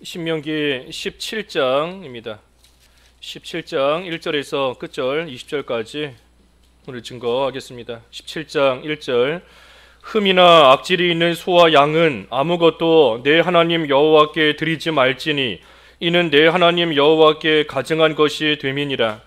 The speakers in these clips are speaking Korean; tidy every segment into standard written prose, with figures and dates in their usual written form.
신명기 17장입니다. 17장 1절에서 끝절 20절까지 오늘 증거하겠습니다. 17장 1절 흠이나 악질이 있는 소와 양은 아무것도 내 하나님 여호와께 드리지 말지니 이는 내 하나님 여호와께 가증한 것이 됨이니라.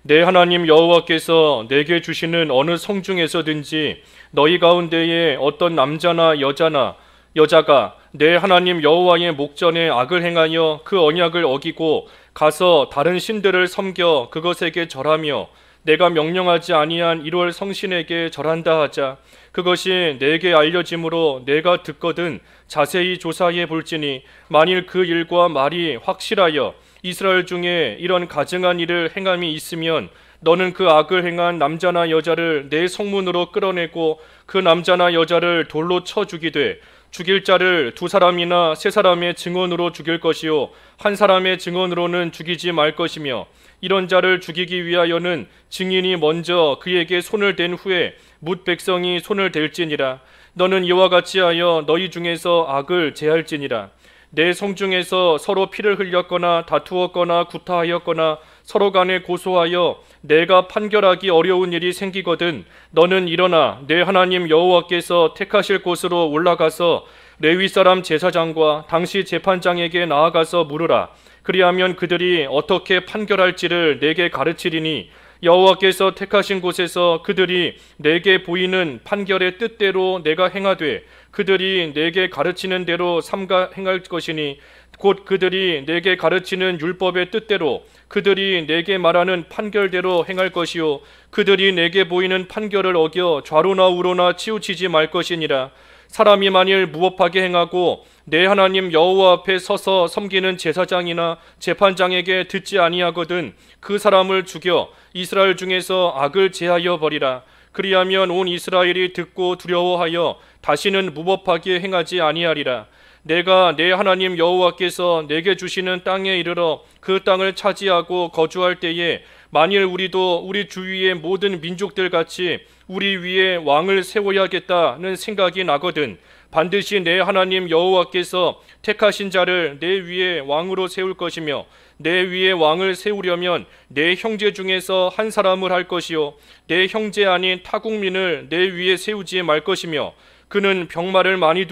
내 하나님 여호와께서 내게 주시는 어느 성중에서든지 너희 가운데에 어떤 남자나 여자가 내 하나님 여호와의 목전에 악을 행하여 그 언약을 어기고 가서 다른 신들을 섬겨 그것에게 절하며 내가 명령하지 아니한 1월 성신에게 절한다 하자. 그것이 내게 알려짐으로 내가 듣거든 자세히 조사해 볼지니 만일 그 일과 말이 확실하여 이스라엘 중에 이런 가증한 일을 행함이 있으면 너는 그 악을 행한 남자나 여자를 내 성문으로 끌어내고 그 남자나 여자를 돌로 쳐 죽이되 죽일 자를 2사람이나 3사람의 증언으로 죽일 것이요 한 사람의 증언으로는 죽이지 말 것이며 이런 자를 죽이기 위하여는 증인이 먼저 그에게 손을 댄 후에 뭇 백성이 손을 댈지니라. 너는 이와 같이 하여 너희 중에서 악을 제할지니라. 내 성중에서 서로 피를 흘렸거나 다투었거나 구타하였거나 서로 간에 고소하여 내가 판결하기 어려운 일이 생기거든 너는 일어나 내 하나님 여호와께서 택하실 곳으로 올라가서 레위 사람 제사장과 당시 재판장에게 나아가서 물으라. 그리하면 그들이 어떻게 판결할지를 내게 가르치리니 여호와께서 택하신 곳에서 그들이 내게 보이는 판결의 뜻대로 내가 행하되 그들이 내게 가르치는 대로 삼가 행할 것이니 곧 그들이 내게 가르치는 율법의 뜻대로 그들이 내게 말하는 판결대로 행할 것이요 그들이 내게 보이는 판결을 어겨 좌로나 우로나 치우치지 말 것이니라. 사람이 만일 무법하게 행하고 내 하나님 여호와 앞에 서서 섬기는 제사장이나 재판장에게 듣지 아니하거든 그 사람을 죽여 이스라엘 중에서 악을 제하여 버리라. 그리하면 온 이스라엘이 듣고 두려워하여 다시는 무법하게 행하지 아니하리라. 내가 내 하나님 여호와께서 내게 주시는 땅에 이르러 그 땅을 차지하고 거주할 때에 만일 우리도 우리 주위의 모든 민족들 같이 우리 위에 왕을 세워야겠다는 생각이 나거든 반드시 내 하나님 여호와께서 택하신 자를 내 위에 왕으로 세울 것이며 내 위에 왕을 세우려면 내 형제 중에서 한 사람을 할 것이요 내 형제 아닌 타국민을 내 위에 세우지 말 것이며 그는 병마를 많이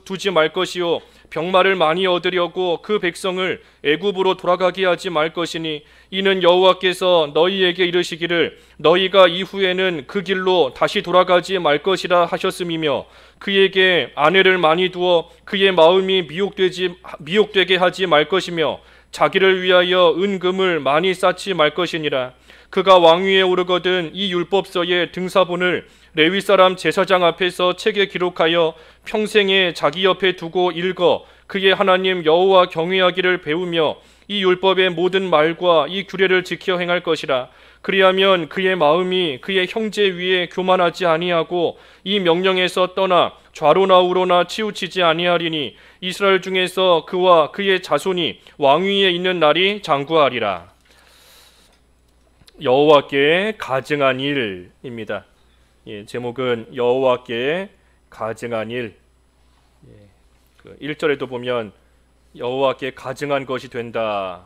두지 말 것이요 병마를 많이 얻으려고 그 백성을 애굽으로 돌아가게 하지 말 것이니 이는 여호와께서 너희에게 이르시기를 너희가 이후에는 그 길로 다시 돌아가지 말 것이라 하셨음이며 그에게 아내를 많이 두어 그의 마음이 미혹되게 하지 말 것이며 자기를 위하여 은금을 많이 쌓지 말 것이니라. 그가 왕위에 오르거든 이 율법서의 등사본을 레위 사람 제사장 앞에서 책에 기록하여 평생에 자기 옆에 두고 읽어 그의 하나님 여호와 경외하기를 배우며 이 율법의 모든 말과 이 규례를 지켜 행할 것이라. 그리하면 그의 마음이 그의 형제 위에 교만하지 아니하고 이 명령에서 떠나 좌로나 우로나 치우치지 아니하리니 이스라엘 중에서 그와 그의 자손이 왕위에 있는 날이 장구하리라. 여호와께 가증한 일입니다. 제목은 여호와께 가증한 일. 1절에도 보면 여호와께 가증한 것이 된다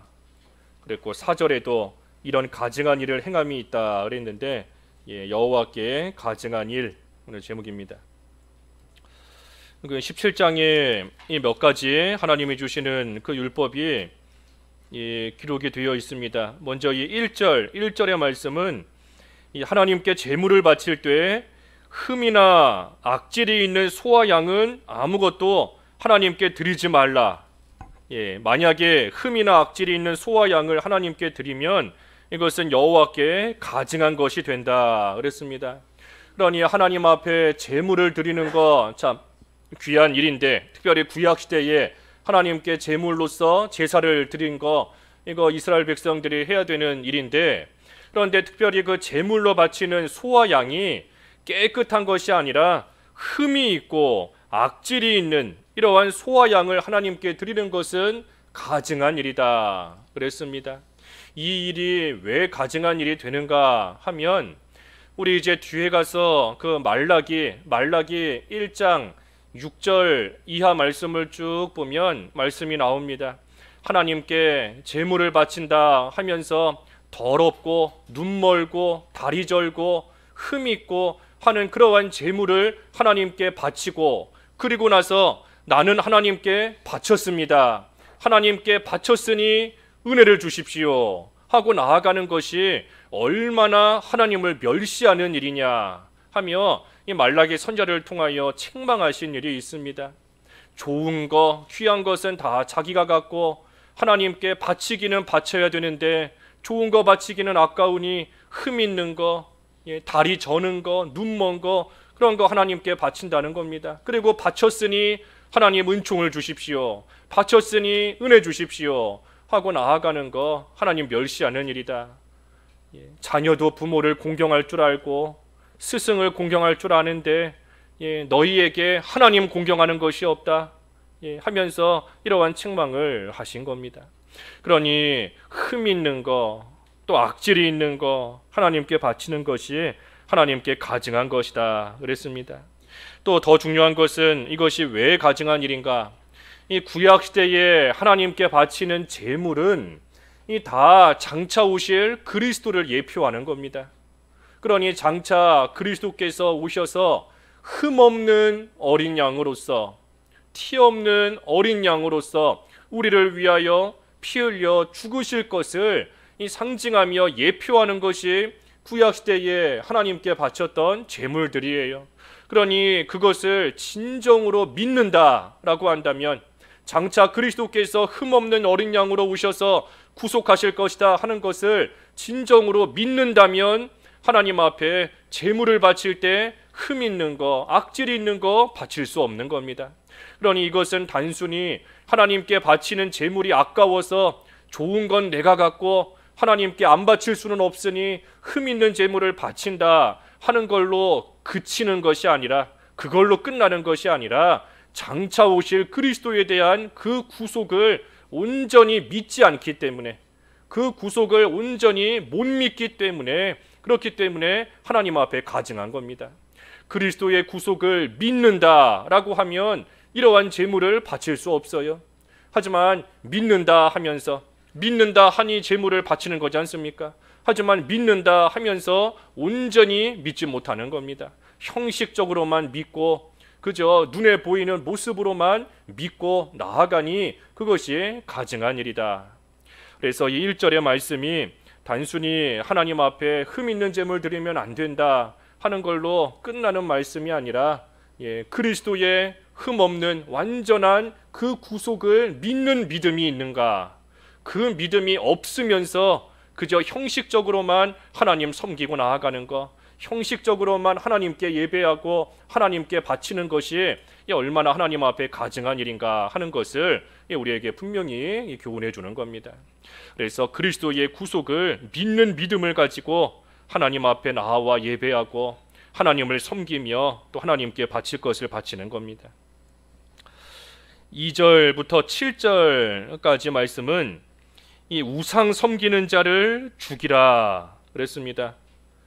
그랬고 4절에도 이런 가증한 일을 행함이 있다 그랬는데 여호와께 가증한 일 오늘 제목입니다. 17장에 이 몇 가지 하나님이 주시는 그 율법이 기록이 되어 있습니다. 먼저 이 1절의 말씀은 이 하나님께 제물을 바칠 때 흠이나 악질이 있는 소와 양은 아무것도 하나님께 드리지 말라. 만약에 흠이나 악질이 있는 소와 양을 하나님께 드리면 이것은 여호와께 가증한 것이 된다 그랬습니다. 그러니 하나님 앞에 제물을 드리는 거 참 귀한 일인데 특별히 구약 시대에 하나님께 제물로서 제사를 드린 거 이거 이스라엘 백성들이 해야 되는 일인데 그런데 특별히 그 제물로 바치는 소와 양이 깨끗한 것이 아니라 흠이 있고 악질이 있는 이러한 소와 양을 하나님께 드리는 것은 가증한 일이다 그랬습니다. 이 일이 왜 가증한 일이 되는가 하면 우리 이제 뒤에 가서 그 말라기 1장 6절 이하 말씀을 쭉 보면 말씀이 나옵니다. 하나님께 제물을 바친다 하면서 더럽고 눈멀고 다리 절고 흠 있고 하는 그러한 제물을 하나님께 바치고, 그리고 나서 나는 하나님께 바쳤습니다, 하나님께 바쳤으니 은혜를 주십시오 하고 나아가는 것이 얼마나 하나님을 멸시하는 일이냐 하며 이 말라기 선지자를 통하여 책망하신 일이 있습니다. 좋은 거, 귀한 것은 다 자기가 갖고 하나님께 바치기는 바쳐야 되는데 좋은 거 바치기는 아까우니 흠 있는 거, 다리 저는 거, 눈 먼 거, 그런 거 하나님께 바친다는 겁니다. 그리고 바쳤으니 하나님 은총을 주십시오, 바쳤으니 은혜 주십시오 하고 나아가는 거 하나님 멸시하는 일이다. 자녀도 부모를 공경할 줄 알고 스승을 공경할 줄 아는데 너희에게 하나님 공경하는 것이 없다 하면서 이러한 책망을 하신 겁니다. 그러니 흠 있는 거, 또 악질이 있는 거 하나님께 바치는 것이 하나님께 가증한 것이다 그랬습니다. 또 더 중요한 것은 이것이 왜 가증한 일인가? 이 구약 시대에 하나님께 바치는 제물은 이 다 장차 오실 그리스도를 예표하는 겁니다. 그러니 장차 그리스도께서 오셔서 흠 없는 어린 양으로서, 티 없는 어린 양으로서 우리를 위하여 피 흘려 죽으실 것을 이 상징하며 예표하는 것이 구약 시대에 하나님께 바쳤던 제물들이에요. 그러니 그것을 진정으로 믿는다라고 한다면, 장차 그리스도께서 흠없는 어린 양으로 오셔서 구속하실 것이다 하는 것을 진정으로 믿는다면 하나님 앞에 제물을 바칠 때 흠 있는 거, 악질이 있는 거 바칠 수 없는 겁니다. 그러니 이것은 단순히 하나님께 바치는 제물이 아까워서 좋은 건 내가 갖고 하나님께 안 바칠 수는 없으니 흠 있는 제물을 바친다 하는 걸로 그치는 것이 아니라, 그걸로 끝나는 것이 아니라 장차 오실 그리스도에 대한 그 구속을 온전히 믿지 않기 때문에, 그 구속을 온전히 못 믿기 때문에, 그렇기 때문에 하나님 앞에 가증한 겁니다. 그리스도의 구속을 믿는다라고 하면 이러한 제물을 바칠 수 없어요. 하지만 믿는다 하면서, 믿는다 하니 제물을 바치는 거지 않습니까? 하지만 믿는다 하면서 온전히 믿지 못하는 겁니다. 형식적으로만 믿고 그저 눈에 보이는 모습으로만 믿고 나아가니 그것이 가증한 일이다. 그래서 이 1절의 말씀이 단순히 하나님 앞에 흠 있는 제물 드리면 안 된다 하는 걸로 끝나는 말씀이 아니라 그리스도의 흠 없는 완전한 그 구속을 믿는 믿음이 있는가, 그 믿음이 없으면서 그저 형식적으로만 하나님 섬기고 나아가는 것, 형식적으로만 하나님께 예배하고 하나님께 바치는 것이 얼마나 하나님 앞에 가증한 일인가 하는 것을 우리에게 분명히 교훈해 주는 겁니다. 그래서 그리스도의 구속을 믿는 믿음을 가지고 하나님 앞에 나와 예배하고 하나님을 섬기며 또 하나님께 바칠 것을 바치는 겁니다. 2절부터 7절까지 말씀은 이 우상 섬기는 자를 죽이라 그랬습니다.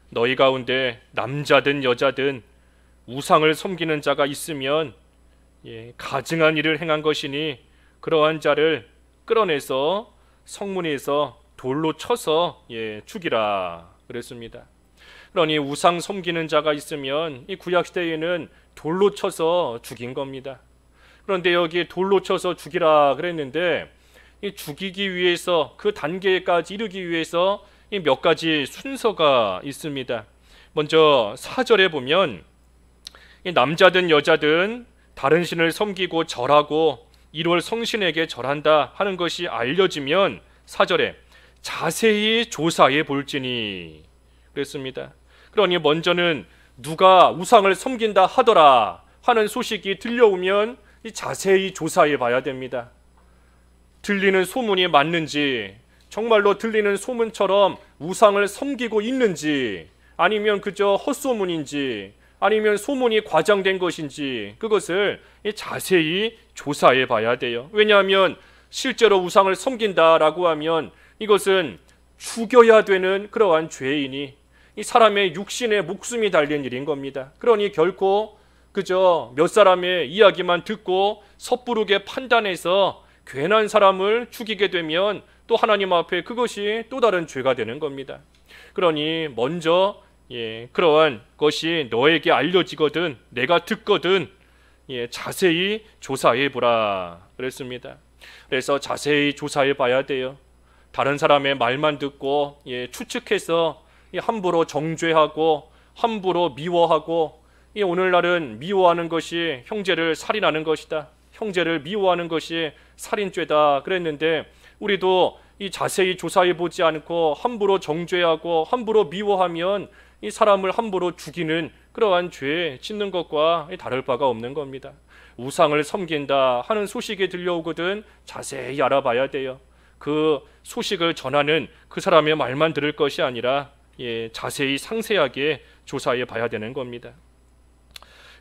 너희 가운데 남자든 여자든 우상을 섬기는 자가 있으면 가증한 일을 행한 것이니 그러한 자를 끌어내서 성문에서 돌로 쳐서 죽이라 그랬습니다. 그러니 우상 섬기는 자가 있으면 이 구약 시대에는 돌로 쳐서 죽인 겁니다. 그런데 여기 돌로 쳐서 죽이라 그랬는데 이 죽이기 위해서, 그 단계까지 이르기 위해서 이 몇 가지 순서가 있습니다. 먼저 4절에 보면 이 남자든 여자든 다른 신을 섬기고 절하고 이롤 성신에게 절한다 하는 것이 알려지면 4절에 자세히 조사해 볼지니 그랬습니다. 그러니 먼저는 누가 우상을 섬긴다 하더라 하는 소식이 들려오면 자세히 조사해 봐야 됩니다. 들리는 소문이 맞는지, 정말로 들리는 소문처럼 우상을 섬기고 있는지, 아니면 그저 헛소문인지, 아니면 소문이 과장된 것인지, 그것을 자세히 조사해 봐야 돼요. 왜냐하면 실제로 우상을 섬긴다라고 하면 이것은 죽여야 되는 그러한 죄인이 이 사람의 육신의 목숨이 달린 일인 겁니다. 그러니 결코 그저 몇 사람의 이야기만 듣고 섣부르게 판단해서 괜한 사람을 죽이게 되면 또 하나님 앞에 그것이 또 다른 죄가 되는 겁니다. 그러니 먼저 그러한 것이 너에게 알려지거든 내가 듣거든 자세히 조사해 보라 그랬습니다. 그래서 자세히 조사해 봐야 돼요. 다른 사람의 말만 듣고 추측해서 함부로 정죄하고 함부로 미워하고 오늘날은 미워하는 것이 형제를 살인하는 것이다. 형제를 미워하는 것이 살인죄다 그랬는데 우리도 이 자세히 조사해 보지 않고 함부로 정죄하고 함부로 미워하면 이 사람을 함부로 죽이는 그러한 죄 짓는 것과 다를 바가 없는 겁니다. 우상을 섬긴다 하는 소식이 들려오거든 자세히 알아봐야 돼요. 그 소식을 전하는 그 사람의 말만 들을 것이 아니라 자세히 상세하게 조사해 봐야 되는 겁니다.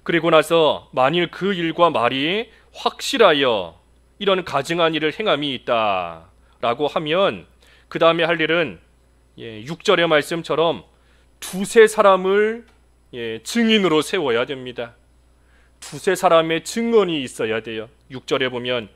그리고 나서 만일 그 일과 말이 확실하여 이런 가증한 일을 행함이 있다라고 하면 그 다음에 할 일은 6절의 말씀처럼 두세 사람을 증인으로 세워야 됩니다. 두세 사람의 증언이 있어야 돼요. 6절에 보면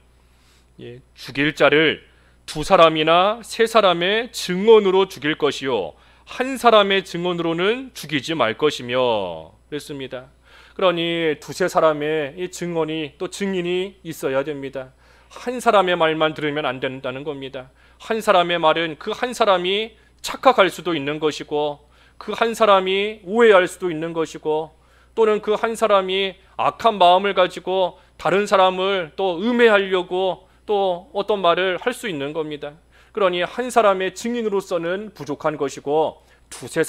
죽일 자를 두 사람이나 세 사람의 증언으로 죽일 것이요 한 사람의 증언으로는 죽이지 말 것이며 그랬습니다. 그러니 두세 사람의 이 증언이 또 증인이 있어야 됩니다. 한 사람의 말만 들으면 안 된다는 겁니다. 한 사람의 말은 그 한 사람이 착각할 수도 있는 것이고 그 한 사람이 오해할 수도 있는 것이고 또는 그 한 사람이 악한 마음을 가지고 다른 사람을 또 음해하려고 또 어떤 말을 할 수 있는 겁니다. 그러니 한 사람의 증인으로서는 부족한 것이고 두세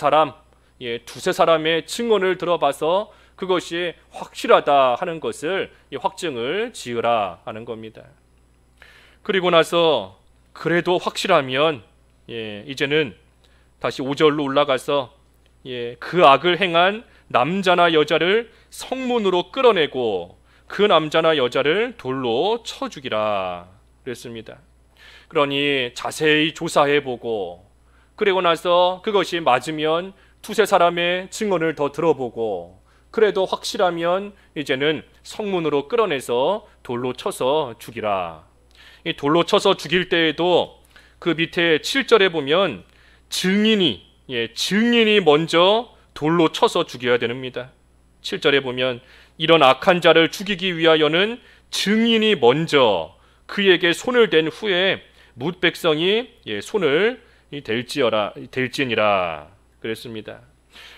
사람의 증언을 들어봐서 그것이 확실하다 하는 것을 확증을 지으라 하는 겁니다. 그리고 나서 그래도 확실하면 이제는 다시 5절로 올라가서 그 악을 행한 남자나 여자를 성문으로 끌어내고 그 남자나 여자를 돌로 쳐 죽이라 그랬습니다. 그러니 자세히 조사해보고 그리고 나서 그것이 맞으면 두세 사람의 증언을 더 들어보고 그래도 확실하면 이제는 성문으로 끌어내서 돌로 쳐서 죽이라. 이 돌로 쳐서 죽일 때에도 그 밑에 7절에 보면 증인이 먼저 돌로 쳐서 죽여야 됩니다. 7절에 보면 이런 악한 자를 죽이기 위하여는 증인이 먼저 그에게 손을 댄 후에 뭇 백성이 손을 댈지니라 그랬습니다.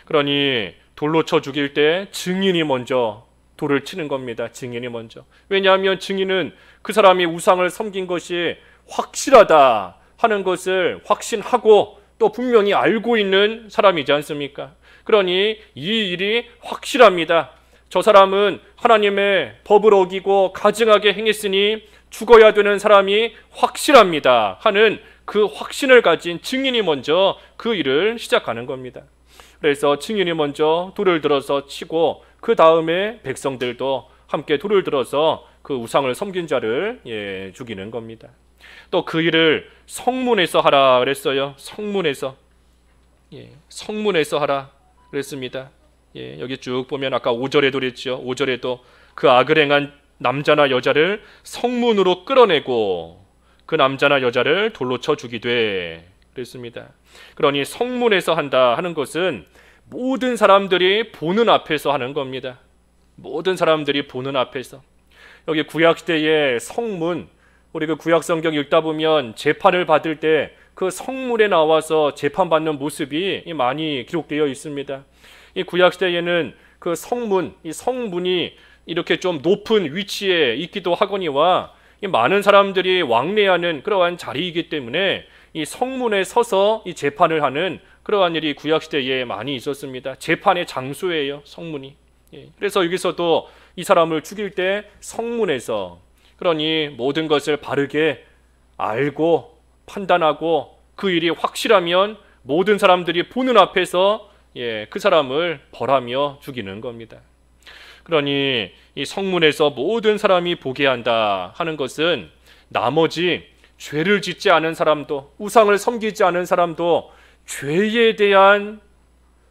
그러니 돌로 쳐 죽일 때 증인이 먼저 돌을 치는 겁니다. 증인이 먼저. 왜냐하면 증인은 그 사람이 우상을 섬긴 것이 확실하다 하는 것을 확신하고 또 분명히 알고 있는 사람이지 않습니까? 그러니 이 일이 확실합니다. 저 사람은 하나님의 법을 어기고 가증하게 행했으니 죽어야 되는 사람이 확실합니다 하는 그 확신을 가진 증인이 먼저 그 일을 시작하는 겁니다. 그래서 증인이 먼저 돌을 들어서 치고 그 다음에 백성들도 함께 돌을 들어서 그 우상을 섬긴 자를 죽이는 겁니다. 또 그 일을 성문에서 하라 그랬어요. 성문에서 하라 그랬습니다. 여기 쭉 보면 아까 5절에도 그랬죠. 5절에도 그 악을 행한 남자나 여자를 성문으로 끌어내고 그 남자나 여자를 돌로 쳐 죽이되 그랬습니다. 그러니 성문에서 한다 하는 것은 모든 사람들이 보는 앞에서 하는 겁니다. 모든 사람들이 보는 앞에서. 여기 구약시대의 성문, 우리 그 구약성경 읽다 보면 재판을 받을 때 그 성문에 나와서 재판받는 모습이 많이 기록되어 있습니다. 이 구약시대에는 그 성문, 이 성문이 이렇게 좀 높은 위치에 있기도 하거니와 이 많은 사람들이 왕래하는 그러한 자리이기 때문에 이 성문에 서서 이 재판을 하는 그러한 일이 구약시대에 많이 있었습니다. 재판의 장소예요, 성문이. 그래서 여기서도 이 사람을 죽일 때 성문에서, 그러니 모든 것을 바르게 알고 판단하고 그 일이 확실하면 모든 사람들이 보는 앞에서 그 사람을 벌하며 죽이는 겁니다. 그러니 이 성문에서 모든 사람이 보게 한다 하는 것은 나머지 죄를 짓지 않은 사람도, 우상을 섬기지 않은 사람도 죄에 대한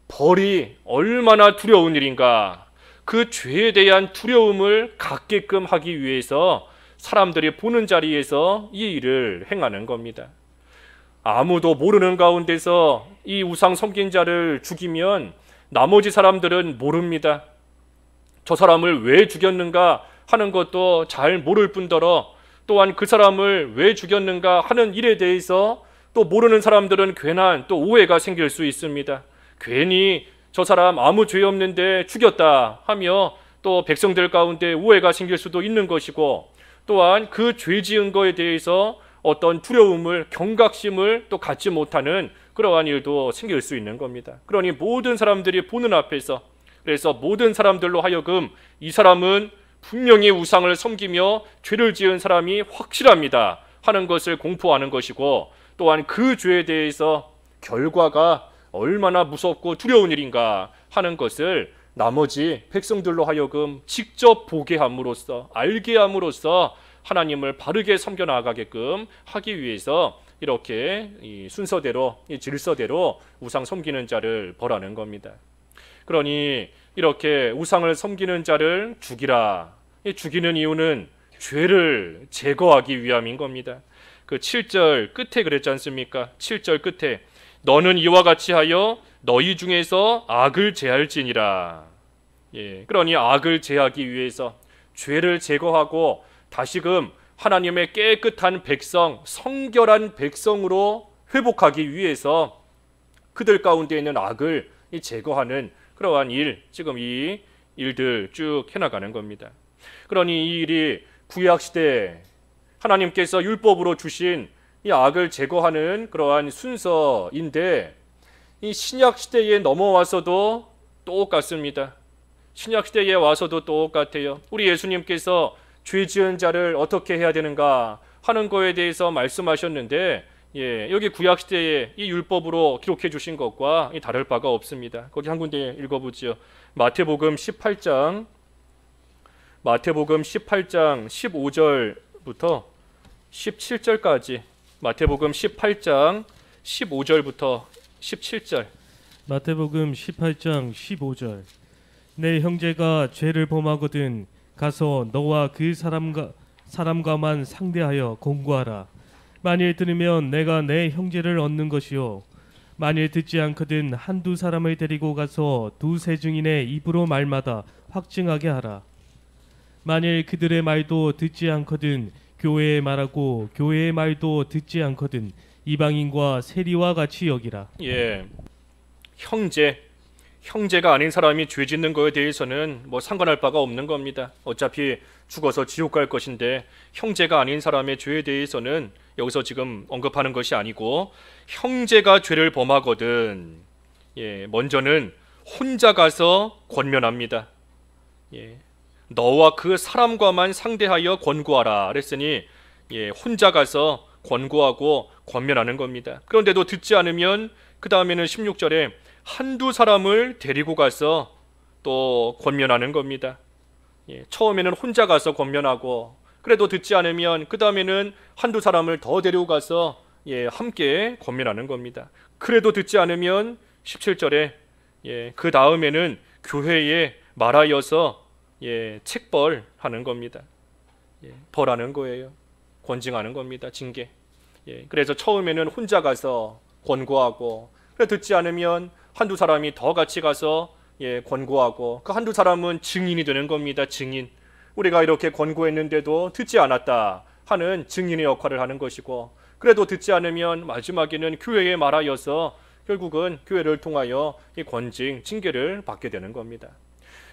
벌이 얼마나 두려운 일인가, 그 죄에 대한 두려움을 갖게끔 하기 위해서 사람들이 보는 자리에서 이 일을 행하는 겁니다. 아무도 모르는 가운데서 이 우상 섬긴 자를 죽이면 나머지 사람들은 모릅니다. 저 사람을 왜 죽였는가 하는 것도 잘 모를 뿐더러 또한 그 사람을 왜 죽였는가 하는 일에 대해서 또 모르는 사람들은 괜한 또 오해가 생길 수 있습니다. 괜히 저 사람 아무 죄 없는데 죽였다 하며 또 백성들 가운데 오해가 생길 수도 있는 것이고, 또한 그 죄 지은 거에 대해서 어떤 두려움을, 경각심을 또 갖지 못하는 그러한 일도 생길 수 있는 겁니다. 그러니 모든 사람들이 보는 앞에서, 그래서 모든 사람들로 하여금 이 사람은 분명히 우상을 섬기며 죄를 지은 사람이 확실합니다 하는 것을 공포하는 것이고, 또한 그 죄에 대해서 결과가 얼마나 무섭고 두려운 일인가 하는 것을 나머지 백성들로 하여금 직접 보게 함으로써, 알게 함으로써 하나님을 바르게 섬겨 나가게끔 하기 위해서 이렇게 이 순서대로, 이 질서대로 우상 섬기는 자를 벌하는 겁니다. 그러니 이렇게 우상을 섬기는 자를 죽이라. 이 죽이는 이유는 죄를 제거하기 위함인 겁니다. 그 7절 끝에 그랬지 않습니까? 7절 끝에 너는 이와 같이 하여 너희 중에서 악을 제할지니라. 그러니 악을 제하기 위해서, 죄를 제거하고 다시금 하나님의 깨끗한 백성, 성결한 백성으로 회복하기 위해서 그들 가운데 있는 악을 제거하는 그러한 일, 지금 이 일들 쭉 해나가는 겁니다. 그러니 이 일이 구약시대 하나님께서 율법으로 주신 이 악을 제거하는 그러한 순서인데, 이 신약시대에 넘어와서도 똑같습니다. 신약시대에 와서도 똑같아요. 우리 예수님께서 죄 지은 자를 어떻게 해야 되는가 하는 거에 대해서 말씀하셨는데, 여기 구약시대에 이 율법으로 기록해 주신 것과 다를 바가 없습니다. 거기 한 군데 읽어보지요. 마태복음 18장 15절부터 17절까지, 마태복음 18장 15절부터 17절. 마태복음 18장 15절. 내 형제가 죄를 범하거든 가서 너와 그 사람과만 상대하여 공고하라. 만일 들으면 내가 내 형제를 얻는 것이요, 만일 듣지 않거든 한두 사람을 데리고 가서 두세 증인의 입으로 말마다 확증하게 하라. 만일 그들의 말도 듣지 않거든 교회에 말하고, 교회의 말도 듣지 않거든 이방인과 세리와 같이 여기라. 형제가 아닌 사람이 죄 짓는 거에 대해서는 뭐 상관할 바가 없는 겁니다. 어차피 죽어서 지옥 갈 것인데, 형제가 아닌 사람의 죄에 대해서는 여기서 지금 언급하는 것이 아니고, 형제가 죄를 범하거든 먼저는 혼자 가서 권면합니다. 너와 그 사람과만 상대하여 권고하라 그랬으니 혼자 가서 권고하고 권면하는 겁니다. 그런데도 듣지 않으면 그 다음에는 16절에 한두 사람을 데리고 가서 또 권면하는 겁니다. 처음에는 혼자 가서 권면하고, 그래도 듣지 않으면 그 다음에는 한두 사람을 더 데리고 가서 함께 권면하는 겁니다. 그래도 듣지 않으면 17절에 그 다음에는 교회에 말하여서 책벌하는 겁니다. 벌하는 거예요. 권징하는 겁니다. 징계. 그래서 처음에는 혼자 가서 권고하고, 그래 듣지 않으면 한두 사람이 더 같이 가서 권고하고, 그 한두 사람은 증인이 되는 겁니다. 증인. 우리가 이렇게 권고했는데도 듣지 않았다 하는 증인의 역할을 하는 것이고, 그래도 듣지 않으면 마지막에는 교회에 말하여서 결국은 교회를 통하여 이 권징, 징계를 받게 되는 겁니다.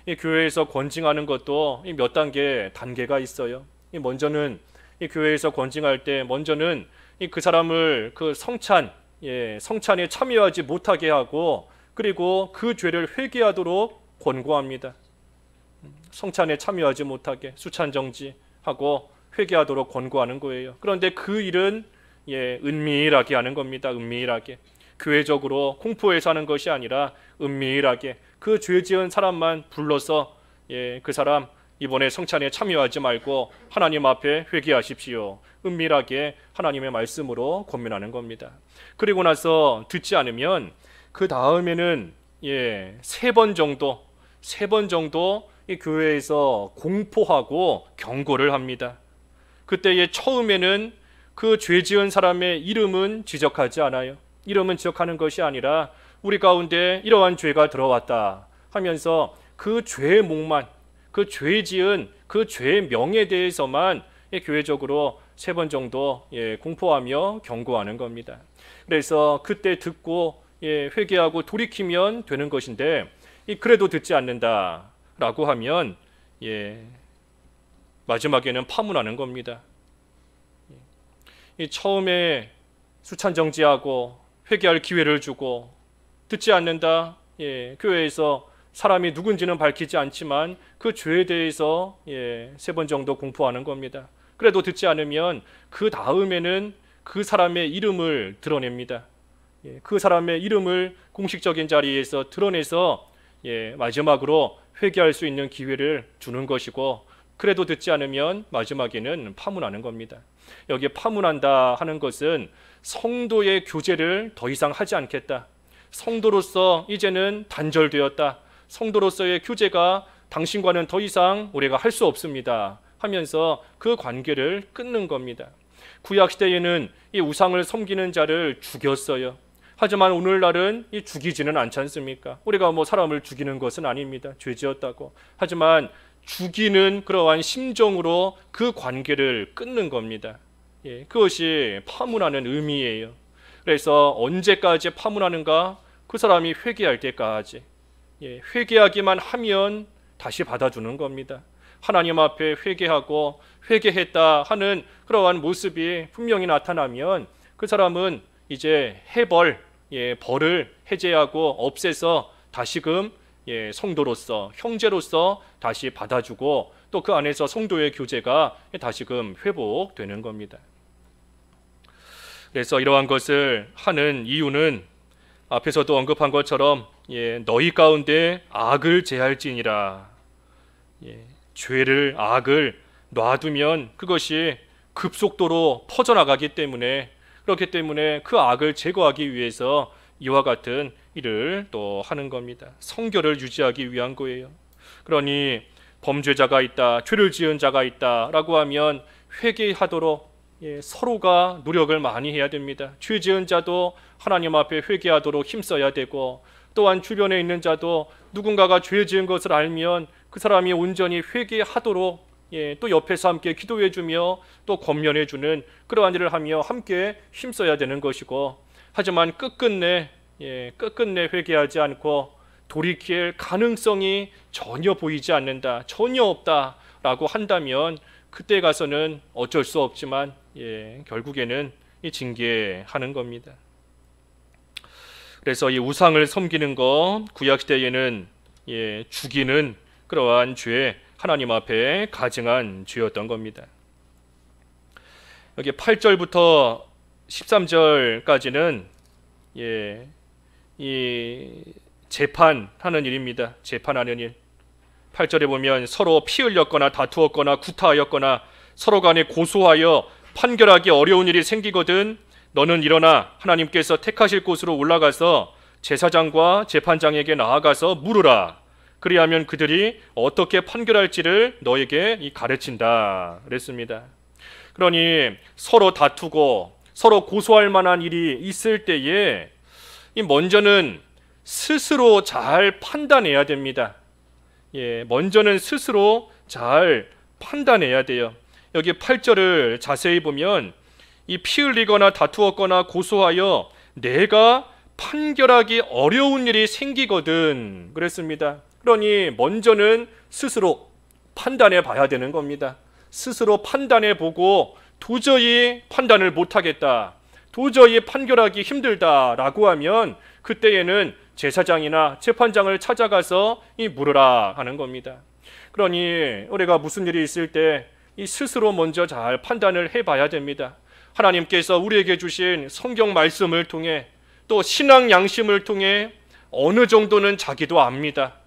이 교회에서 권징하는 것도 몇 단계가 있어요. 먼저는 이 교회에서 권징할 때 먼저는 그 사람을 그 성찬에 참여하지 못하게 하고, 그리고 그 죄를 회개하도록 권고합니다. 성찬에 참여하지 못하게 수찬정지하고 회개하도록 권고하는 거예요. 그런데 그 일은 은밀하게 하는 겁니다. 은밀하게. 교회적으로 공포해서 하는 것이 아니라 은밀하게 그 죄 지은 사람만 불러서 그 사람 이번에 성찬에 참여하지 말고 하나님 앞에 회개하십시오. 은밀하게 하나님의 말씀으로 권면하는 겁니다. 그리고 나서 듣지 않으면 그 다음에는 세 번 정도 이 교회에서 공포하고 경고를 합니다. 그때의 처음에는 그 죄 지은 사람의 이름은 지적하지 않아요. 이름은 지적하는 것이 아니라 우리 가운데 이러한 죄가 들어왔다 하면서 그 죄의 목만, 그 죄 지은 그 죄의 명에 대해서만 교회적으로 3번 정도 공포하며 경고하는 겁니다. 그래서 그때 듣고 회개하고 돌이키면 되는 것인데 그래도 듣지 않는다라고 하면 마지막에는 파문하는 겁니다. 처음에 수찬정지하고 회개할 기회를 주고 듣지 않는다. 교회에서 사람이 누군지는 밝히지 않지만 그 죄에 대해서 3번 정도 공포하는 겁니다. 그래도 듣지 않으면 그 다음에는 그 사람의 이름을 드러냅니다. 그 사람의 이름을 공식적인 자리에서 드러내서 마지막으로 회개할 수 있는 기회를 주는 것이고, 그래도 듣지 않으면 마지막에는 파문하는 겁니다. 여기에 파문한다 하는 것은 성도의 교제를 더 이상 하지 않겠다. 성도로서 이제는 단절되었다. 성도로서의 교제가 당신과는 더 이상 우리가 할 수 없습니다 하면서 그 관계를 끊는 겁니다. 구약시대에는 이 우상을 섬기는 자를 죽였어요. 하지만 오늘날은 이 죽이지는 않지 않습니까? 우리가 사람을 죽이는 것은 아닙니다. 죄지었다고. 하지만 죽이는 그러한 심정으로 그 관계를 끊는 겁니다. 그것이 파문하는 의미예요. 그래서 언제까지 파문하는가? 그 사람이 회개할 때까지. 회개하기만 하면 다시 받아주는 겁니다. 하나님 앞에 회개하고 회개했다 하는 그러한 모습이 분명히 나타나면 그 사람은 이제 벌을 해제하고 없애서 다시금 성도로서 형제로서 다시 받아주고 또 그 안에서 성도의 교제가 다시금 회복되는 겁니다. 그래서 이러한 것을 하는 이유는 앞에서도 언급한 것처럼 너희 가운데 악을 제할지니라. 죄를 악을 놔두면 그것이 급속도로 퍼져나가기 때문에, 그렇기 때문에 그 악을 제거하기 위해서 이와 같은 일을 또 하는 겁니다. 성결을 유지하기 위한 거예요. 그러니 범죄자가 있다, 죄를 지은 자가 있다라고 하면 회개하도록 서로가 노력을 많이 해야 됩니다. 죄 지은 자도 하나님 앞에 회개하도록 힘써야 되고, 또한 주변에 있는 자도 누군가가 죄 지은 것을 알면 그 사람이 온전히 회개하도록 또 옆에서 함께 기도해주며 또 권면해주는 그러한 일을 하며 함께 힘써야 되는 것이고, 하지만 끝끝내 회개하지 않고 돌이킬 가능성이 전혀 보이지 않는다, 전혀 없다라고 한다면 그때 가서는 어쩔 수 없지만 결국에는 징계하는 겁니다. 그래서 이 우상을 섬기는 것, 구약시대에는 죽이는 그러한 죄, 하나님 앞에 가증한 죄였던 겁니다. 여기 8절부터 13절까지는 이 재판하는 일입니다. 재판하는 일. 8절에 보면 서로 피 흘렸거나 다투었거나 구타하였거나 서로 간에 고소하여 판결하기 어려운 일이 생기거든 너는 일어나 하나님께서 택하실 곳으로 올라가서 제사장과 재판장에게 나아가서 물으라. 그리하면 그들이 어떻게 판결할지를 너에게 가르친다 그랬습니다. 그러니 서로 다투고 서로 고소할 만한 일이 있을 때에 먼저는 스스로 잘 판단해야 됩니다. 먼저는 스스로 잘 판단해야 돼요. 여기 8절을 자세히 보면 이 피 흘리거나 다투었거나 고소하여 내가 판결하기 어려운 일이 생기거든 그랬습니다. 그러니 먼저는 스스로 판단해 봐야 되는 겁니다. 스스로 판단해 보고 도저히 판단을 못하겠다, 도저히 판결하기 힘들다라고 하면 그때에는 제사장이나 재판장을 찾아가서 물으라 하는 겁니다. 그러니 우리가 무슨 일이 있을 때 스스로 먼저 잘 판단을 해봐야 됩니다. 하나님께서 우리에게 주신 성경 말씀을 통해 또 신앙 양심을 통해 어느 정도는 자기도 압니다.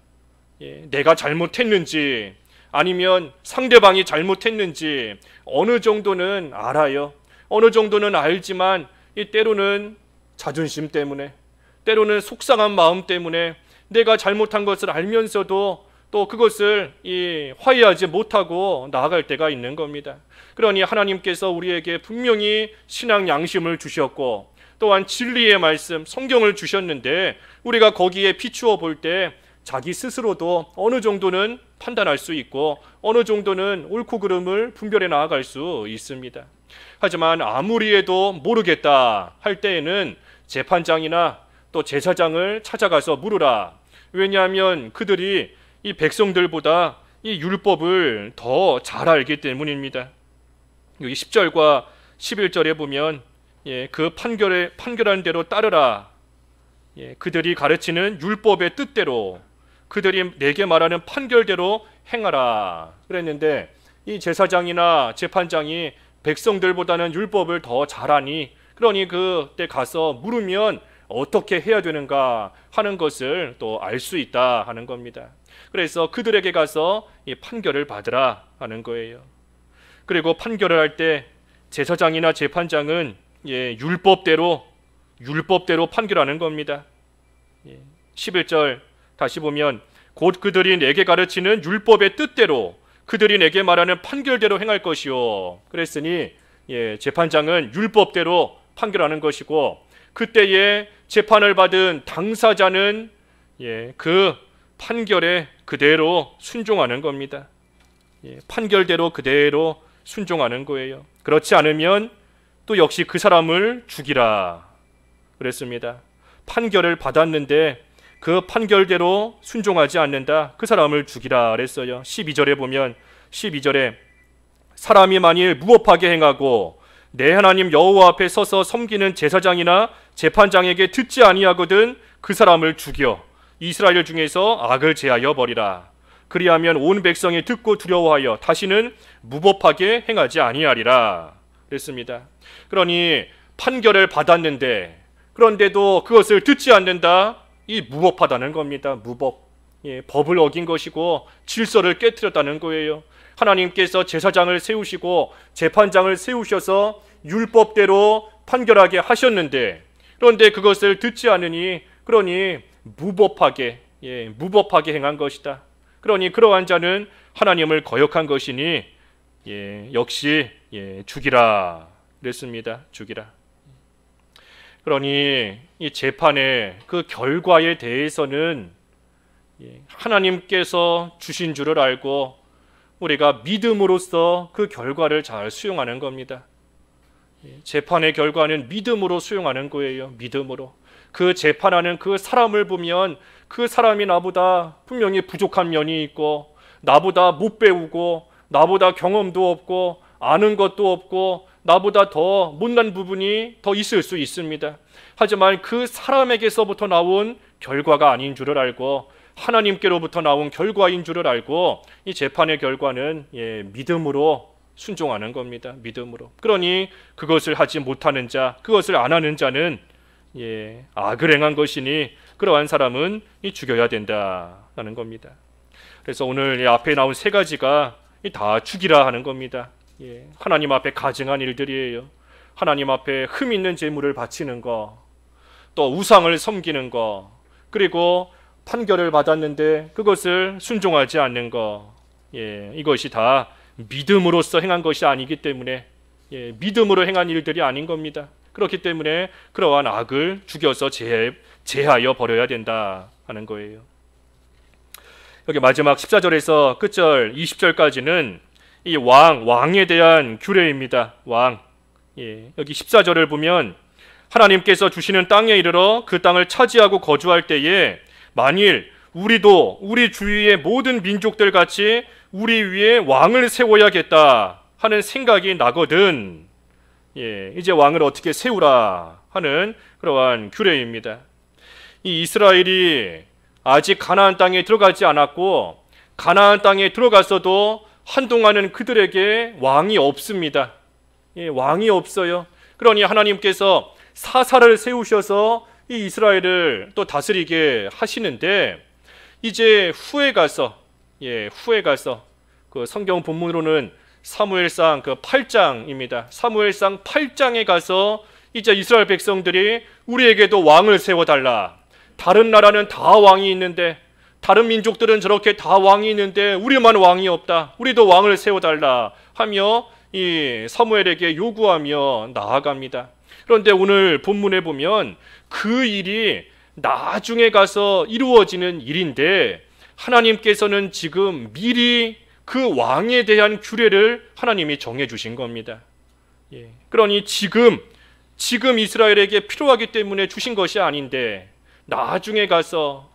내가 잘못했는지 아니면 상대방이 잘못했는지 어느 정도는 알아요. 어느 정도는 알지만 때로는 자존심 때문에, 때로는 속상한 마음 때문에 내가 잘못한 것을 알면서도 또 그것을 화해하지 못하고 나아갈 때가 있는 겁니다. 그러니 하나님께서 우리에게 분명히 신앙 양심을 주셨고 또한 진리의 말씀, 성경을 주셨는데 우리가 거기에 비추어 볼 때 자기 스스로도 어느 정도는 판단할 수 있고 어느 정도는 옳고 그름을 분별해 나아갈 수 있습니다. 하지만 아무리 해도 모르겠다 할 때에는 재판장이나 또 제사장을 찾아가서 물으라. 왜냐하면 그들이 이 백성들보다 이 율법을 더 잘 알기 때문입니다. 여기 10절과 11절에 보면 그 판결한 대로 따르라. 그들이 가르치는 율법의 뜻대로 그들이 내게 말하는 판결대로 행하라 그랬는데 이 제사장이나 재판장이 백성들보다는 율법을 더 잘하니 그러니 그때 가서 물으면 어떻게 해야 되는가 하는 것을 또 알 수 있다 하는 겁니다. 그래서 그들에게 가서 이 판결을 받으라 하는 거예요. 그리고 판결을 할 때 제사장이나 재판장은 율법대로 판결하는 겁니다. 11절 다시 보면 곧 그들이 내게 가르치는 율법의 뜻대로 그들이 내게 말하는 판결대로 행할 것이요. 그랬으니 재판장은 율법대로 판결하는 것이고 그때에 재판을 받은 당사자는 그 판결에 그대로 순종하는 겁니다. 판결대로 그대로 순종하는 거예요. 그렇지 않으면 또 역시 그 사람을 죽이라 그랬습니다. 판결을 받았는데 그 판결대로 순종하지 않는다. 그 사람을 죽이라 그랬어요. 12절에 보면 12절에 사람이 만일 무법하게 행하고 내 하나님 여호와 앞에 서서 섬기는 제사장이나 재판장에게 듣지 아니하거든 그 사람을 죽여 이스라엘 중에서 악을 제하여 버리라. 그리하면 온 백성이 듣고 두려워하여 다시는 무법하게 행하지 아니하리라 그랬습니다. 그러니 판결을 받았는데 그런데도 그것을 듣지 않는다. 이 무법하다는 겁니다. 무법. 법을 어긴 것이고 질서를 깨뜨렸다는 거예요. 하나님께서 제사장을 세우시고 재판장을 세우셔서 율법대로 판결하게 하셨는데 그런데 그것을 듣지 않으니 그러니 무법하게 행한 것이다. 그러니 그러한 자는 하나님을 거역한 것이니 역시 죽이라 그랬습니다. 죽이라. 그러니 이 재판의 그 결과에 대해서는 하나님께서 주신 줄을 알고 우리가 믿음으로써 그 결과를 잘 수용하는 겁니다. 재판의 결과는 믿음으로 수용하는 거예요. 믿음으로. 그 재판하는 그 사람을 보면 그 사람이 나보다 분명히 부족한 면이 있고 나보다 못 배우고 나보다 경험도 없고 아는 것도 없고 나보다 더 못난 부분이 더 있을 수 있습니다. 하지만 그 사람에게서부터 나온 결과가 아닌 줄을 알고 하나님께로부터 나온 결과인 줄을 알고 이 재판의 결과는 믿음으로 순종하는 겁니다. 믿음으로. 그러니 그것을 하지 못하는 자, 그것을 안 하는 자는 악을 행한 것이니 그러한 사람은 죽여야 된다는 겁니다. 그래서 오늘 이 앞에 나온 세 가지가 다 죽이라 하는 겁니다. 하나님 앞에 가증한 일들이에요. 하나님 앞에 흠 있는 제물을 바치는 거, 또 우상을 섬기는 거, 그리고 판결을 받았는데 그것을 순종하지 않는 거, 이것이 다 믿음으로써 행한 것이 아니기 때문에 믿음으로 행한 일들이 아닌 겁니다. 그렇기 때문에 그러한 악을 죽여서 제하여 버려야 된다 하는 거예요. 여기 마지막 14절에서 끝절 20절까지는 이 왕에 대한 규례입니다. 왕. 여기 14절을 보면 하나님께서 주시는 땅에 이르러 그 땅을 차지하고 거주할 때에 만일 우리도 우리 주위의 모든 민족들 같이 우리 위에 왕을 세워야겠다 하는 생각이 나거든. 이제 왕을 어떻게 세우라 하는 그러한 규례입니다. 이 이스라엘이 아직 가나안 땅에 들어가지 않았고 가나안 땅에 들어갔어도 한동안은 그들에게 왕이 없습니다. 왕이 없어요. 그러니 하나님께서 사사를 세우셔서 이 이스라엘을 또 다스리게 하시는데 이제 후에 가서 그 성경 본문으로는 사무엘상 그 8장입니다. 사무엘상 8장에 가서 이제 이스라엘 백성들이 우리에게도 왕을 세워달라. 다른 나라는 다 왕이 있는데 다른 민족들은 저렇게 다 왕이 있는데 우리만 왕이 없다. 우리도 왕을 세워달라 하며 이 사무엘에게 요구하며 나아갑니다. 그런데 오늘 본문에 보면 그 일이 나중에 가서 이루어지는 일인데 하나님께서는 지금 미리 그 왕에 대한 규례를 하나님이 정해 주신 겁니다. 그러니 지금 이스라엘에게 필요하기 때문에 주신 것이 아닌데 나중에 가서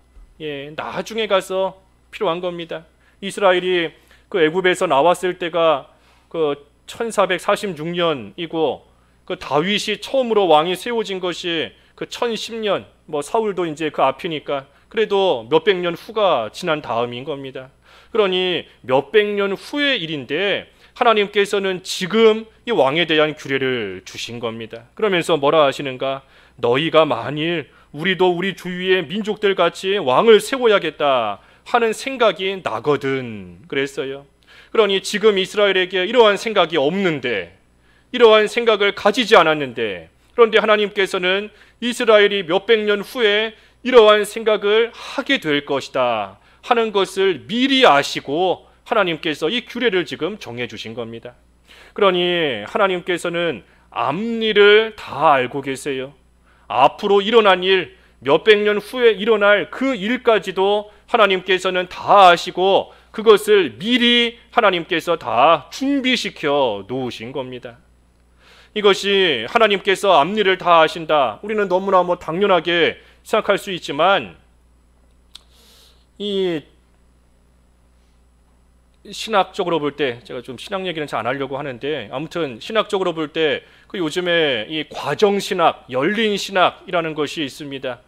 필요한 겁니다. 이스라엘이 그 애굽에서 나왔을 때가 그 1446년이고 그 다윗이 처음으로 왕이 세워진 것이 그 1010년, 뭐 사울도 이제 그 앞이니까 그래도 몇백 년 후가 지난 다음인 겁니다. 그러니 몇백 년 후의 일인데 하나님께서는 지금 이 왕에 대한 규례를 주신 겁니다. 그러면서 뭐라 하시는가? 너희가 만일 우리도 우리 주위의 민족들 같이 왕을 세워야겠다 하는 생각이 나거든 그랬어요. 그러니 지금 이스라엘에게 이러한 생각이 없는데, 이러한 생각을 가지지 않았는데, 그런데 하나님께서는 이스라엘이 몇백 년 후에 이러한 생각을 하게 될 것이다 하는 것을 미리 아시고 하나님께서 이 규례를 지금 정해 주신 겁니다. 그러니 하나님께서는 앞일을 다 알고 계세요. 앞으로 일어난 일, 몇백 년 후에 일어날 그 일까지도 하나님께서는 다 아시고 그것을 미리 하나님께서 다 준비시켜 놓으신 겁니다. 이것이 하나님께서 앞일을 다 아신다, 우리는 너무나 당연하게 생각할 수 있지만 이 신학적으로 볼 때, 제가 좀 신학 얘기는 잘 안 하려고 하는데 아무튼 신학적으로 볼 때 그 요즘에 이 과정신학, 열린신학이라는 것이 있습니다.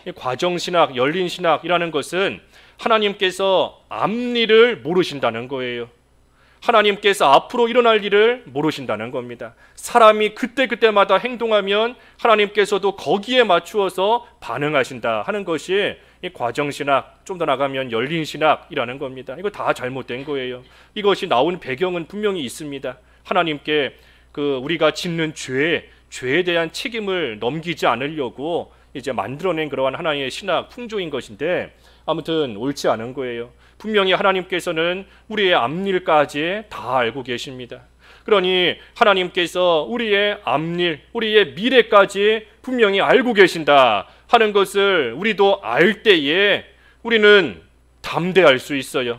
이 과정신학, 열린신학이라는 것은 하나님께서 앞일을 모르신다는 거예요. 하나님께서 앞으로 일어날 일을 모르신다는 겁니다. 사람이 그때그때마다 행동하면 하나님께서도 거기에 맞추어서 반응하신다 하는 것이 이 과정신학, 좀 더 나가면 열린신학이라는 겁니다. 이거 다 잘못된 거예요. 이것이 나온 배경은 분명히 있습니다. 하나님께 우리가 짓는 죄에 대한 책임을 넘기지 않으려고 이제 만들어낸 그러한 하나님의 신학 풍조인 것인데 아무튼 옳지 않은 거예요. 분명히 하나님께서는 우리의 앞일까지 다 알고 계십니다. 그러니 하나님께서 우리의 앞일, 우리의 미래까지 분명히 알고 계신다 하는 것을 우리도 알 때에 우리는 담대할 수 있어요.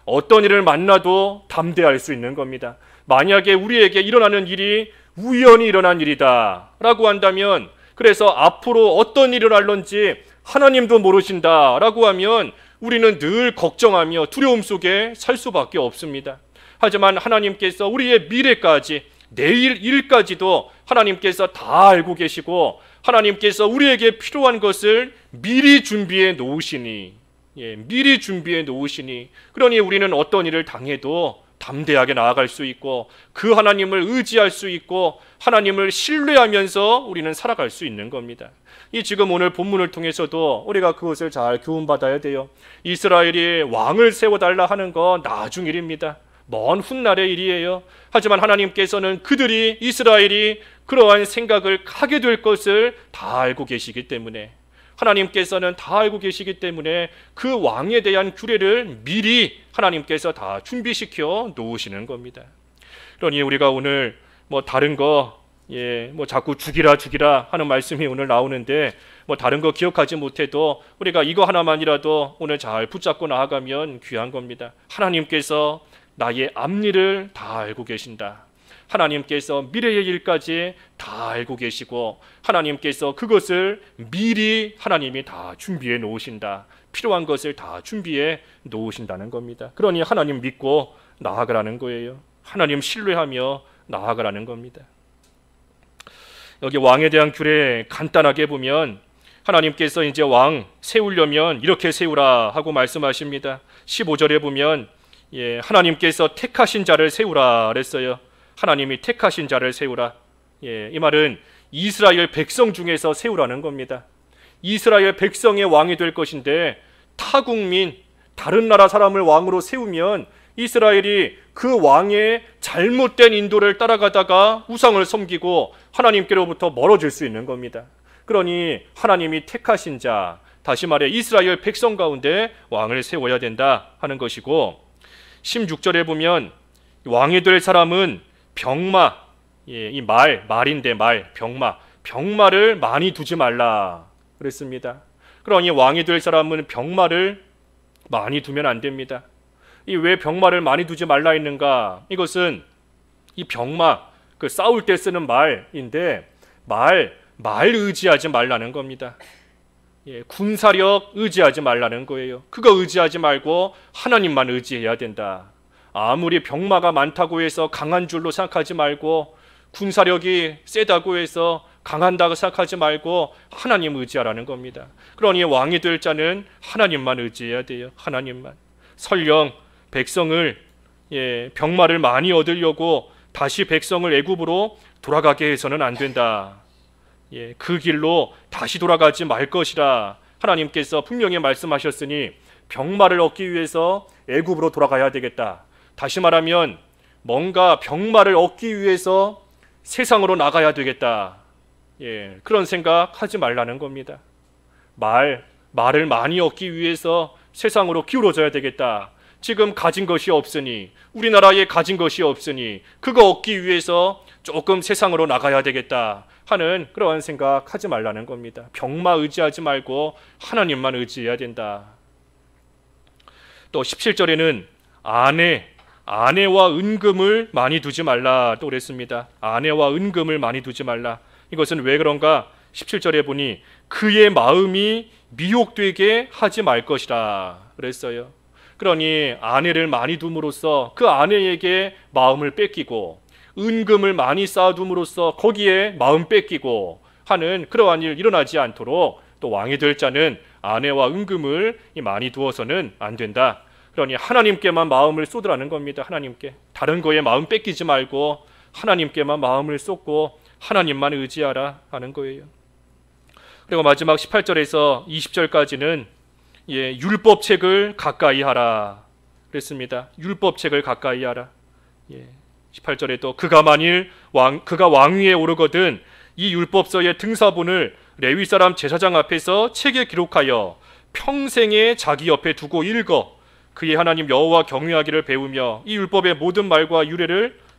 어떤 일을 만나도 담대할 수 있는 겁니다. 만약에 우리에게 일어나는 일이 우연히 일어난 일이다 라고 한다면, 그래서 앞으로 어떤 일이 일어날런지 하나님도 모르신다 라고 하면 우리는 늘 걱정하며 두려움 속에 살 수밖에 없습니다. 하지만 하나님께서 우리의 미래까지, 내일 일까지도 하나님께서 다 알고 계시고 하나님께서 우리에게 필요한 것을 미리 준비해 놓으시니, 미리 준비해 놓으시니, 그러니 우리는 어떤 일을 당해도 담대하게 나아갈 수 있고 그 하나님을 의지할 수 있고 하나님을 신뢰하면서 우리는 살아갈 수 있는 겁니다. 이 지금 오늘 본문을 통해서도 우리가 그것을 잘 교훈받아야 돼요. 이스라엘이 왕을 세워달라 하는 건 나중 일입니다. 먼 훗날의 일이에요. 하지만 하나님께서는 그들이, 이스라엘이 그러한 생각을 하게 될 것을 다 알고 계시기 때문에, 하나님께서는 다 알고 계시기 때문에 그 왕에 대한 규례를 미리 하나님께서 다 준비시켜 놓으시는 겁니다. 그러니 우리가 오늘 다른 거 자꾸 죽이라 하는 말씀이 오늘 나오는데 다른 거 기억하지 못해도 우리가 이거 하나만이라도 오늘 잘 붙잡고 나아가면 귀한 겁니다. 하나님께서 나의 앞일을 다 알고 계신다. 하나님께서 미래의 일까지 다 알고 계시고 하나님께서 그것을 미리 하나님이 다 준비해 놓으신다. 필요한 것을 다 준비해 놓으신다는 겁니다. 그러니 하나님 믿고 나아가라는 거예요. 하나님 신뢰하며 나아가라는 겁니다. 여기 왕에 대한 규례 간단하게 보면 하나님께서 이제 왕 세우려면 이렇게 세우라 하고 말씀하십니다. 15절에 보면 하나님께서 택하신 자를 세우라 그랬어요. 하나님이 택하신 자를 세우라. 이 말은 이스라엘 백성 중에서 세우라는 겁니다. 이스라엘 백성의 왕이 될 것인데 타국민, 다른 나라 사람을 왕으로 세우면 이스라엘이 그 왕의 잘못된 인도를 따라가다가 우상을 섬기고 하나님께로부터 멀어질 수 있는 겁니다. 그러니 하나님이 택하신 자, 다시 말해 이스라엘 백성 가운데 왕을 세워야 된다 하는 것이고, 16절에 보면 왕이 될 사람은 병마, 이 말인데 병마를 많이 두지 말라 그랬습니다. 그러니 왕이 될 사람은 병마를 많이 두면 안 됩니다. 이 왜 병마를 많이 두지 말라 했는가? 이것은 이 병마, 그 싸울 때 쓰는 말인데 말 의지하지 말라는 겁니다. 군사력 의지하지 말라는 거예요. 그거 의지하지 말고 하나님만 의지해야 된다. 아무리 병마가 많다고 해서 강한 줄로 생각하지 말고, 군사력이 세다고 해서 강한다고 생각하지 말고 하나님 의지하라는 겁니다. 그러니 왕이 될 자는 하나님만 의지해야 돼요. 하나님만. 설령 백성을 병마를 많이 얻으려고 다시 백성을 애굽으로 돌아가게 해서는 안 된다. 그 길로 다시 돌아가지 말 것이라 하나님께서 분명히 말씀하셨으니 병마를 얻기 위해서 애굽으로 돌아가야 되겠다. 다시 말하면 뭔가 병마를 얻기 위해서 세상으로 나가야 되겠다. 그런 생각하지 말라는 겁니다. 말을 많이 얻기 위해서 세상으로 기울어져야 되겠다. 지금 가진 것이 없으니, 우리나라에 가진 것이 없으니 그거 얻기 위해서 조금 세상으로 나가야 되겠다 하는 그러한 생각하지 말라는 겁니다. 병마 의지하지 말고 하나님만 의지해야 된다. 또 17절에는 아내와 은금을 많이 두지 말라 또 그랬습니다. 아내와 은금을 많이 두지 말라. 이것은 왜 그런가? 17절에 보니 그의 마음이 미혹되게 하지 말 것이라 그랬어요. 그러니 아내를 많이 둠으로써 그 아내에게 마음을 뺏기고, 은금을 많이 쌓아둠으로써 거기에 마음 뺏기고 하는 그러한 일 일어나지 않도록 또 왕이 될 자는 아내와 은금을 많이 두어서는 안 된다. 그러니 하나님께만 마음을 쏟으라는 겁니다. 하나님께. 다른 거에 마음 뺏기지 말고 하나님께만 마음을 쏟고 하나님만 의지하라 하는 거예요. 그리고 마지막 18절에서 20절까지는 율법책을 가까이 하라 그랬습니다. 율법책을 가까이 하라. 18절에도 그가 왕위에 오르거든 이 율법서의 등사본을 레위 사람 제사장 앞에서 책에 기록하여 평생에 자기 옆에 두고 읽어 그의 하나님 여호와 경외하기를 배우며 이 율법의 모든 말과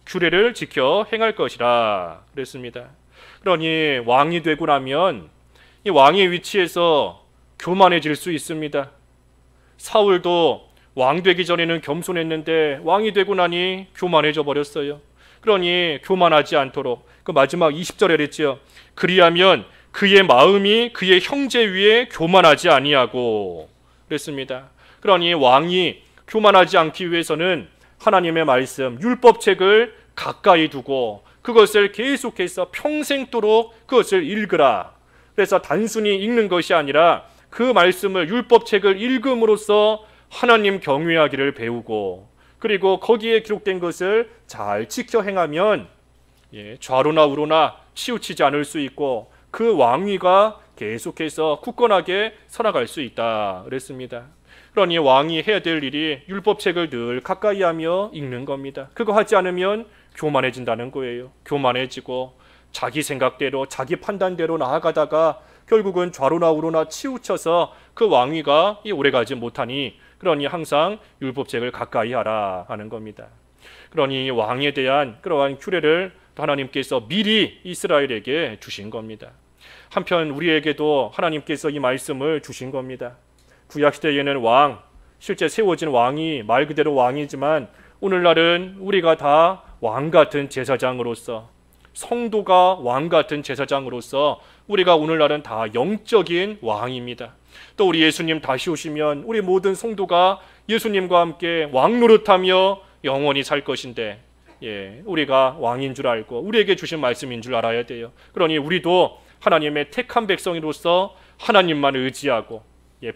규례를 지켜 행할 것이라 그랬습니다. 그러니 왕이 되고 나면 이 왕의 위치에서 교만해질 수 있습니다. 사울도 왕 되기 전에는 겸손했는데 왕이 되고 나니 교만해져 버렸어요. 그러니 교만하지 않도록 그 마지막 20절에 그랬죠. 그리하면 그의 마음이 그의 형제 위에 교만하지 아니하고 그랬습니다. 그러니 왕이 교만하지 않기 위해서는 하나님의 말씀, 율법책을 가까이 두고 그것을 계속해서 평생도록 그것을 읽으라. 그래서 단순히 읽는 것이 아니라 그 말씀을, 율법책을 읽음으로써 하나님 경외하기를 배우고, 그리고 거기에 기록된 것을 잘 지켜 행하면 좌로나 우로나 치우치지 않을 수 있고 그 왕위가 계속해서 굳건하게 살아갈 수 있다 그랬습니다. 그러니 왕이 해야 될 일이 율법책을 늘 가까이 하며 읽는 겁니다. 그거 하지 않으면 교만해진다는 거예요. 교만해지고 자기 생각대로 자기 판단대로 나아가다가 결국은 좌로나 우로나 치우쳐서 그 왕위가 오래가지 못하니, 그러니 항상 율법책을 가까이 하라 하는 겁니다. 그러니 왕에 대한 그러한 규례를 하나님께서 미리 이스라엘에게 주신 겁니다. 한편 우리에게도 하나님께서 이 말씀을 주신 겁니다. 구약시대에는 왕, 실제 세워진 왕이 말 그대로 왕이지만 오늘날은 우리가 다 왕같은 제사장으로서, 성도가 왕같은 제사장으로서 우리가 오늘날은 다 영적인 왕입니다. 또 우리 예수님 다시 오시면 우리 모든 성도가 예수님과 함께 왕 노릇하며 영원히 살 것인데, 우리가 왕인 줄 알고 우리에게 주신 말씀인 줄 알아야 돼요. 그러니 우리도 하나님의 택한 백성으로서 하나님만 의지하고,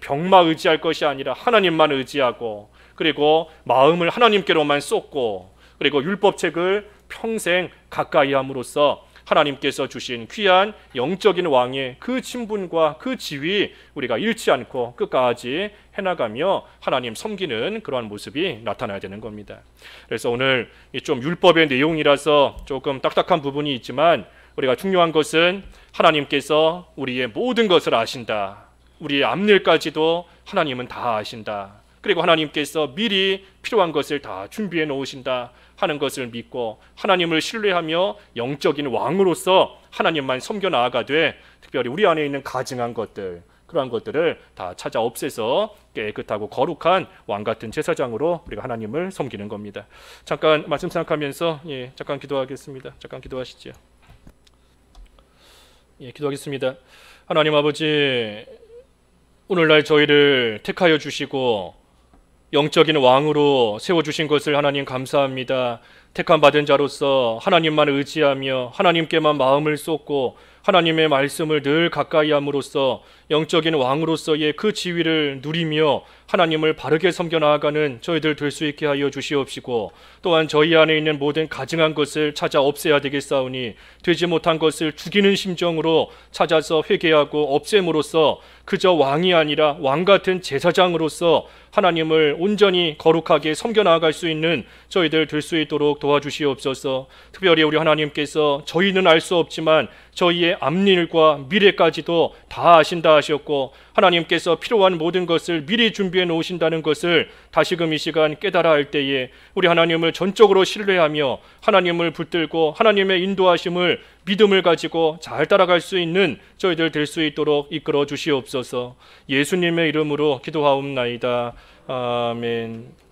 병마 의지할 것이 아니라 하나님만 의지하고, 그리고 마음을 하나님께로만 쏟고, 그리고 율법책을 평생 가까이 함으로써 하나님께서 주신 귀한 영적인 왕의 그 친분과 그 지위 우리가 잃지 않고 끝까지 해나가며 하나님 섬기는 그러한 모습이 나타나야 되는 겁니다. 그래서 오늘 좀 율법의 내용이라서 조금 딱딱한 부분이 있지만 우리가 중요한 것은 하나님께서 우리의 모든 것을 아신다. 우리의 앞일까지도 하나님은 다 아신다. 그리고 하나님께서 미리 필요한 것을 다 준비해 놓으신다 하는 것을 믿고 하나님을 신뢰하며 영적인 왕으로서 하나님만 섬겨 나아가되 특별히 우리 안에 있는 가증한 것들, 그러한 것들을 다 찾아 없애서 깨끗하고 거룩한 왕 같은 제사장으로 우리가 하나님을 섬기는 겁니다. 잠깐 말씀 생각하면서 잠깐 기도하겠습니다. 잠깐 기도하시죠. 기도하겠습니다. 하나님 아버지, 오늘날 저희를 택하여 주시고 영적인 왕으로 세워주신 것을 하나님 감사합니다. 택함 받은 자로서 하나님만 의지하며 하나님께만 마음을 쏟고 하나님의 말씀을 늘 가까이 함으로써 영적인 왕으로서의 그 지위를 누리며 하나님을 바르게 섬겨 나아가는 저희들 될 수 있게 하여 주시옵시고, 또한 저희 안에 있는 모든 가증한 것을 찾아 없애야 되겠사오니 되지 못한 것을 죽이는 심정으로 찾아서 회개하고 없앰으로써 그저 왕이 아니라 왕 같은 제사장으로서 하나님을 온전히 거룩하게 섬겨 나아갈 수 있는 저희들 될 수 있도록 도와주시옵소서. 특별히 우리 하나님께서 저희는 알 수 없지만 저희의 앞일과 미래까지도 다 아신다 하셨고, 하나님께서 필요한 모든 것을 미리 준비해 놓으신다는 것을 다시금 이 시간 깨달아 할 때에 우리 하나님을 전적으로 신뢰하며 하나님을 붙들고 하나님의 인도하심을 믿음을 가지고 잘 따라갈 수 있는 저희들 될 수 있도록 이끌어 주시옵소서. 예수님의 이름으로 기도하옵나이다. 아멘.